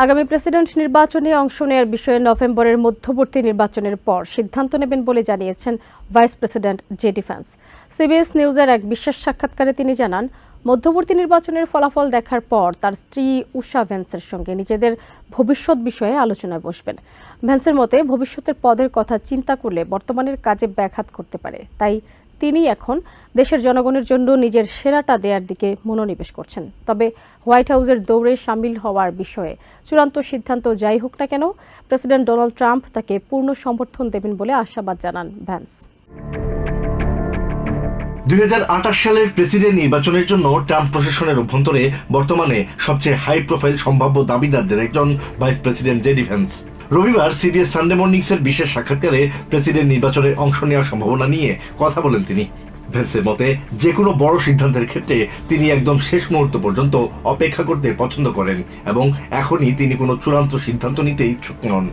আগামী প্রেসিডেন্ট নির্বাচনে অংশ নেওয়ার বিষয়ে নভেম্বরের মধ্যবর্তী নির্বাচনের পর সিদ্ধান্ত নেবেন বলে জানিয়েছেন vice president JD Vance. CBS নিউজের এক বিশেষ সাক্ষাৎকারে তিনি জানান, মধ্যবর্তী নির্বাচনের ফলাফল দেখার পর তার স্ত্রী উষা ভ্যান্সের সঙ্গে নিজেদের ভবিষ্যৎ বিষয়ে আলোচনায় বসবেন। ভ্যান্সের মতে, ভবিষ্যতের পদের কথা চিন্তা করলে বর্তমানের কাজে ব্যাঘাত করতে পারে, তাই তিনি এখন দেশের জনগণের জন্য নিজের সেরাটা দেওয়ার দিকে মনোনিবেশ করছেন। তবে হোয়াইট হাউসের দৌড়ে সামিল হওয়ার বিষয়ে চূড়ান্ত সিদ্ধান্ত যাই হোক না কেন, প্রেসিডেন্ট ডোনাল্ড ট্রাম্প তাকে পূর্ণ সমর্থন দেবেন বলে আশাবাদ জানান ভ্যান্স। 2028 সালের প্রেসিডেন্ট নির্বাচনের জন্য ট্রাম্প প্রশাসনের অভ্যন্তরে বর্তমানে সবচেয়ে হাই প্রোফাইল সম্ভাব্য দাবিদারদের একজন ভাইস প্রেসিডেন্ট জেডি ভ্যান্স। রবিবার সিবিএস সানডে মর্নিংসের বিশেষ সাক্ষাৎকারে প্রেসিডেন্ট নির্বাচনে অংশ নেওয়ার সম্ভাবনা নিয়ে কথা বলেন তিনি। ভ্যান্সের মতে, যে কোনো বড় সিদ্ধান্তের ক্ষেত্রে তিনি একদম শেষ মুহূর্ত পর্যন্ত অপেক্ষা করতে পছন্দ করেন এবং এখনই তিনি কোনো চূড়ান্ত সিদ্ধান্ত নিতে ইচ্ছুক নন।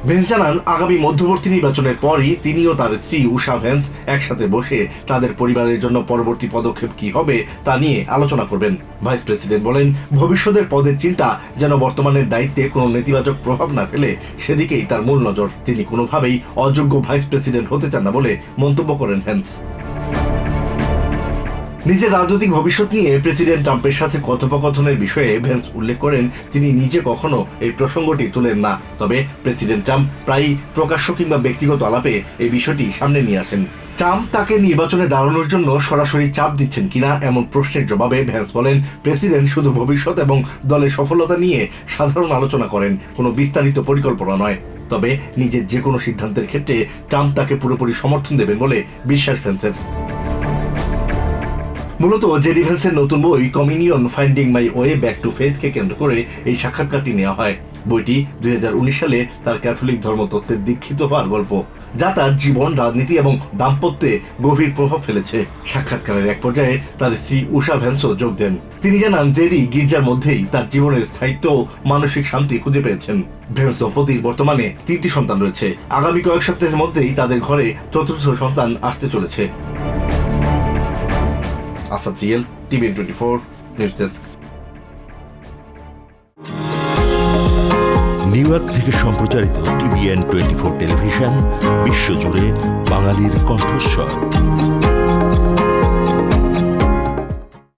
ভ্যান্স জানান, আগামী মধ্যবর্তী নির্বাচনের পরই তিনি ও তার স্ত্রী উষা ভ্যান্স একসাথে বসে তাদের পরিবারের জন্য পরবর্তী পদক্ষেপ কি হবে তা নিয়ে আলোচনা করবেন। ভাইস প্রেসিডেন্ট বলেন, ভবিষ্যতের পদের চিন্তা যেন বর্তমানের দায়িত্বে কোনো নেতিবাচক প্রভাব না ফেলে সেদিকেই তার মূল নজর। তিনি কোনোভাবেই অযোগ্য ভাইস প্রেসিডেন্ট হতে চান না বলে মন্তব্য করেন ভ্যান্স। নিজের রাজনৈতিক ভবিষ্যৎ নিয়ে প্রেসিডেন্ট ট্রাম্পের সাথে কথোপকথনের বিষয়ে ভ্যান্স উল্লেখ করেন, তিনি নিজে কখনো এই প্রসঙ্গটি তুলেন না, তবে প্রেসিডেন্ট ট্রাম্প প্রায়ই প্রকাশ্য কিংবা ব্যক্তিগত আলাপে এই বিষয়টি সামনে নিয়ে আসেন। ট্রাম্প তাকে নির্বাচনে দাঁড়ানোর জন্য সরাসরি চাপ দিচ্ছেন কিনা এমন প্রশ্নের জবাবে ভ্যান্স বলেন, প্রেসিডেন্ট শুধু ভবিষ্যৎ এবং দলের সফলতা নিয়ে সাধারণ আলোচনা করেন, কোনো বিস্তারিত পরিকল্পনা নয়। তবে নিজের যে কোনো সিদ্ধান্তের ক্ষেত্রে ট্রাম্প তাকে পুরোপুরি সমর্থন দেবেন বলে বিশ্বাস ভ্যান্সের। মূলত জেডি ভ্যান্সের নতুন বই communion finding my way back to ফেথকে কেন্দ্র করে এই সাক্ষাৎকারটি নেওয়া হয়। বইটি 2019 সালে তার ক্যাথলিক ধর্মতত্ত্বে দীক্ষিত হওয়ার গল্প, যা তার জীবন, রাজনীতি এবং দাম্পত্যে গভীর প্রভাব ফেলেছে। সাক্ষাৎকারের এক পর্যায়ে তার স্ত্রী উষা ভ্যান্সও যোগ দেন। তিনি জানান, জেডি গির্জার মধ্যেই তার জীবনের স্থায়িত্ব ও মানসিক শান্তি খুঁজে পেয়েছেন। ভ্যান্স দম্পতির বর্তমানে 3টি সন্তান রয়েছে। আগামী কয়েক সপ্তাহের মধ্যেই তাদের ঘরে 4র্থ সন্তান আসতে চলেছে। Asad real, TVN 24 news desk. New York থেকে সম্প্রচারিত টিভিএন 24 টেলিভিশন বিশ্বজুড়ে বাঙালির কণ্ঠস্বর।